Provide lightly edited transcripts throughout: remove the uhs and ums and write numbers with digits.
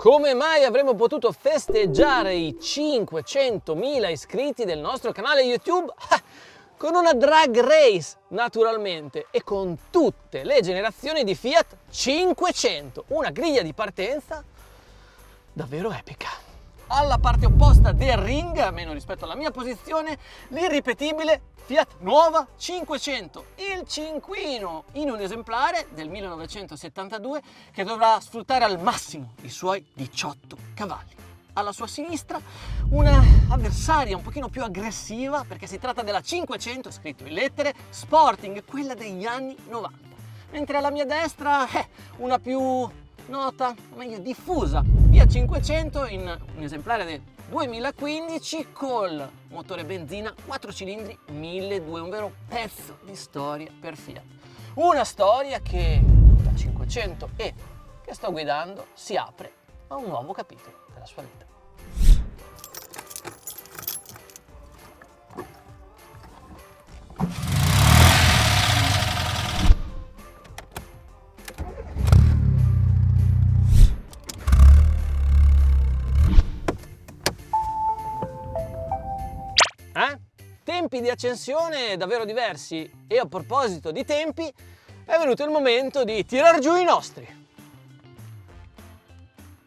Come mai avremmo potuto festeggiare i 500.000 iscritti del nostro canale YouTube? Con una drag race, naturalmente, e con tutte le generazioni di Fiat 500, una griglia di partenza davvero epica. Alla parte opposta del ring, almeno rispetto alla mia posizione, l'irripetibile Fiat Nuova 500, il cinquino in un esemplare del 1972 che dovrà sfruttare al massimo i suoi 18 cavalli. Alla sua sinistra una avversaria un pochino più aggressiva, perché si tratta della 500, scritto in lettere, Sporting, quella degli anni 90. Mentre alla mia destra una più nota, o meglio diffusa, Fiat 500 in un esemplare del 2015 col motore benzina 4 cilindri 1200, un vero pezzo di storia per Fiat. Una storia che la 500 e che sto guidando si apre a un nuovo capitolo della sua vita. Tempi di accensione davvero diversi, e a proposito di tempi è venuto il momento di tirar giù i nostri.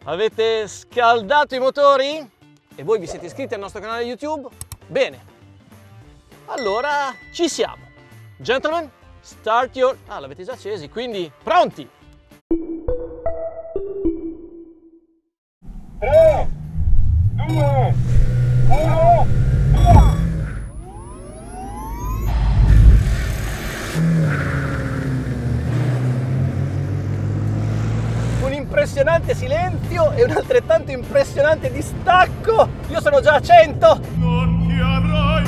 Avete scaldato i motori? E voi vi siete iscritti al nostro canale YouTube? Bene, allora ci siamo. Gentlemen, start your... l'avete già accesi, quindi pronti? 3, 2, 1, via! Un impressionante silenzio e un altrettanto impressionante distacco. Io sono già a 100. Non ti avrai.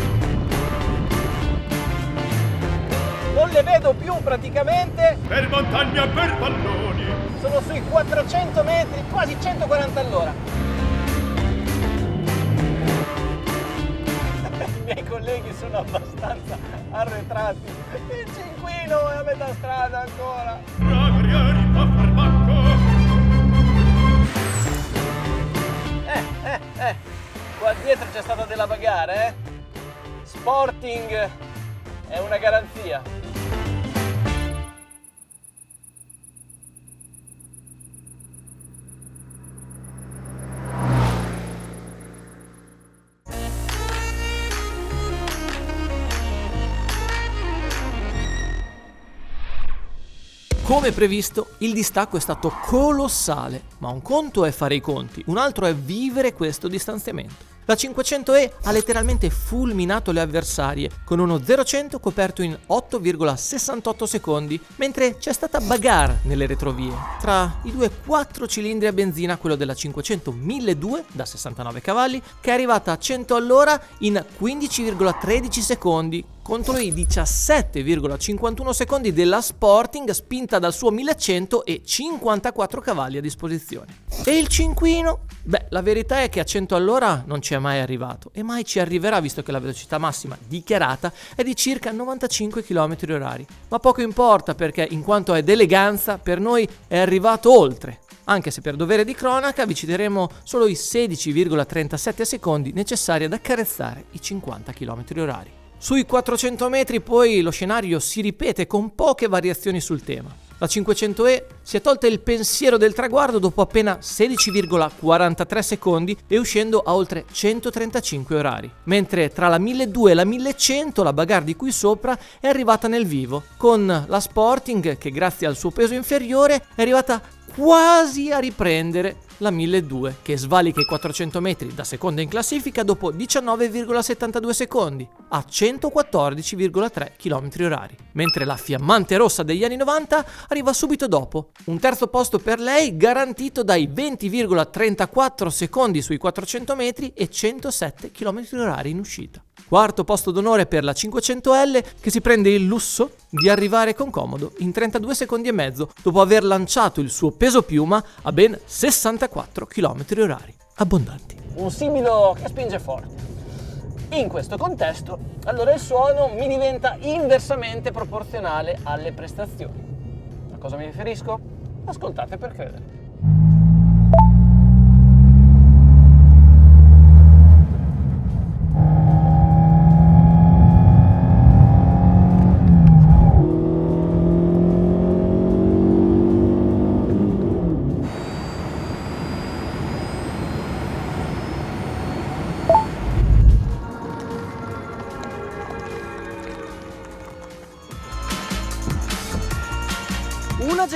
Non le vedo più praticamente. Per montagna, per palloni. Sono sui 400 metri, quasi 140 all'ora. I miei colleghi sono abbastanza arretrati. Il cinquino è a metà strada ancora. Ragarieri a far bacco. Qua dietro c'è stata della bagarre, Sporting è una garanzia. Come previsto, il distacco è stato colossale, ma un conto è fare i conti, un altro è vivere questo distanziamento. La 500e ha letteralmente fulminato le avversarie, con uno 0-100 coperto in 8,68 secondi, mentre c'è stata bagarre nelle retrovie tra i due 4 cilindri a benzina, quello della 500 1200 da 69 cavalli, che è arrivata a 100 all'ora in 15,13 secondi, contro i 17,51 secondi della Sporting spinta dal suo 1100 e 54 cavalli a disposizione. E il cinquino? Beh, la verità è che a 100 all'ora non ci è mai arrivato e mai ci arriverà, visto che la velocità massima dichiarata è di circa 95 km/h. Ma poco importa, perché in quanto ad eleganza per noi è arrivato oltre. Anche se per dovere di cronaca vi citeremo solo i 16,37 secondi necessari ad accarezzare i 50 km/h. Sui 400 metri poi lo scenario si ripete con poche variazioni sul tema. La 500e si è tolta il pensiero del traguardo dopo appena 16,43 secondi e uscendo a oltre 135 orari, mentre tra la 1200 e la 1100 la bagarre di qui sopra è arrivata nel vivo, con la Sporting che grazie al suo peso inferiore è arrivata quasi a riprendere la 1200, che svalica i 400 metri da seconda in classifica dopo 19,72 secondi a 114,3 km/h, mentre la fiammante rossa degli anni 90 arriva subito dopo, un terzo posto per lei garantito dai 20,34 secondi sui 400 metri e 107 km/h in uscita. Quarto posto d'onore per la 500L, che si prende il lusso di arrivare con comodo in 32 secondi e mezzo dopo aver lanciato il suo peso piuma a ben 64 km/h. Abbondanti. Un similo che spinge forte. In questo contesto, allora il suono mi diventa inversamente proporzionale alle prestazioni. A cosa mi riferisco? Ascoltate per credere.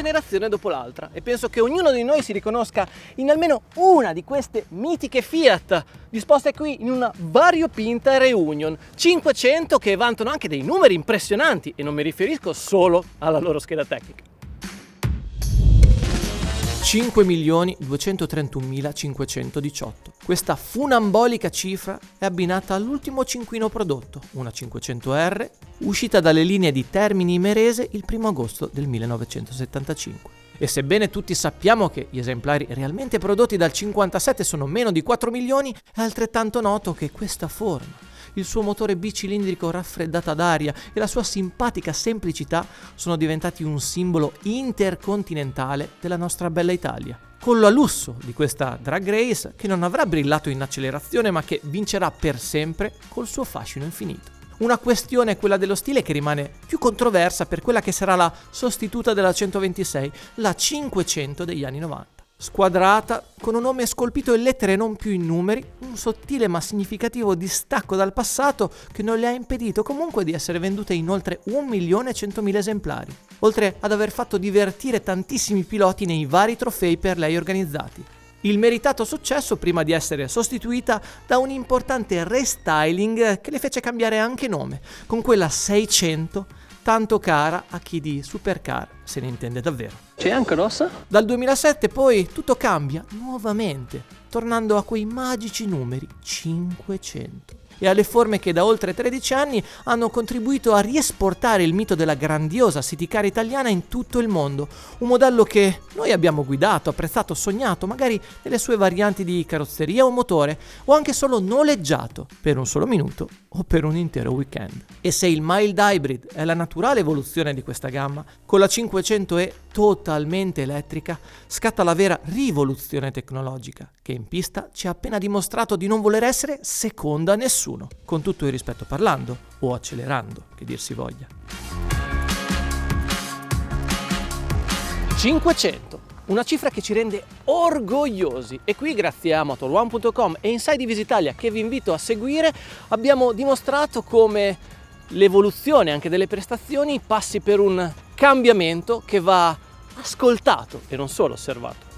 generazione dopo l'altra, e penso che ognuno di noi si riconosca in almeno una di queste mitiche Fiat disposte qui in una variopinta Reunion 500, che vantano anche dei numeri impressionanti, e non mi riferisco solo alla loro scheda tecnica. 5.231.518. Questa funambolica cifra è abbinata all'ultimo cinquino prodotto, una 500R, uscita dalle linee di Termini Imerese il 1 agosto del 1975. E sebbene tutti sappiamo che gli esemplari realmente prodotti dal 57 sono meno di 4 milioni, è altrettanto noto che questa forma, il suo motore bicilindrico raffreddato ad aria e la sua simpatica semplicità sono diventati un simbolo intercontinentale della nostra bella Italia. Collo a lusso di questa drag race che non avrà brillato in accelerazione, ma che vincerà per sempre col suo fascino infinito. Una questione è quella dello stile, che rimane più controversa per quella che sarà la sostituta della 126, la 500 degli anni 90. Squadrata, con un nome scolpito in lettere e non più in numeri, un sottile ma significativo distacco dal passato che non le ha impedito comunque di essere vendute in oltre 1.100.000 esemplari, oltre ad aver fatto divertire tantissimi piloti nei vari trofei per lei organizzati. Il meritato successo prima di essere sostituita da un importante restyling che le fece cambiare anche nome, con quella 600, tanto cara a chi di supercar se ne intende davvero. C'è anche rossa? Dal 2007 poi tutto cambia nuovamente, tornando a quei magici numeri 500 e alle forme che da oltre 13 anni hanno contribuito a riesportare il mito della grandiosa city car italiana in tutto il mondo. Un modello che noi abbiamo guidato, apprezzato, sognato, magari nelle sue varianti di carrozzeria o motore, o anche solo noleggiato per un solo minuto o per un intero weekend. E se il mild hybrid è la naturale evoluzione di questa gamma, con la 500e totalmente elettrica scatta la vera rivoluzione tecnologica, che in pista ci ha appena dimostrato di non voler essere seconda a nessuno, con tutto il rispetto parlando o accelerando, che dir si voglia. 500, una cifra che ci rende orgogliosi, e qui grazie a Motor1.com e Inside Visitalia, che vi invito a seguire, abbiamo dimostrato come l'evoluzione anche delle prestazioni passi per un cambiamento che va ascoltato e non solo osservato.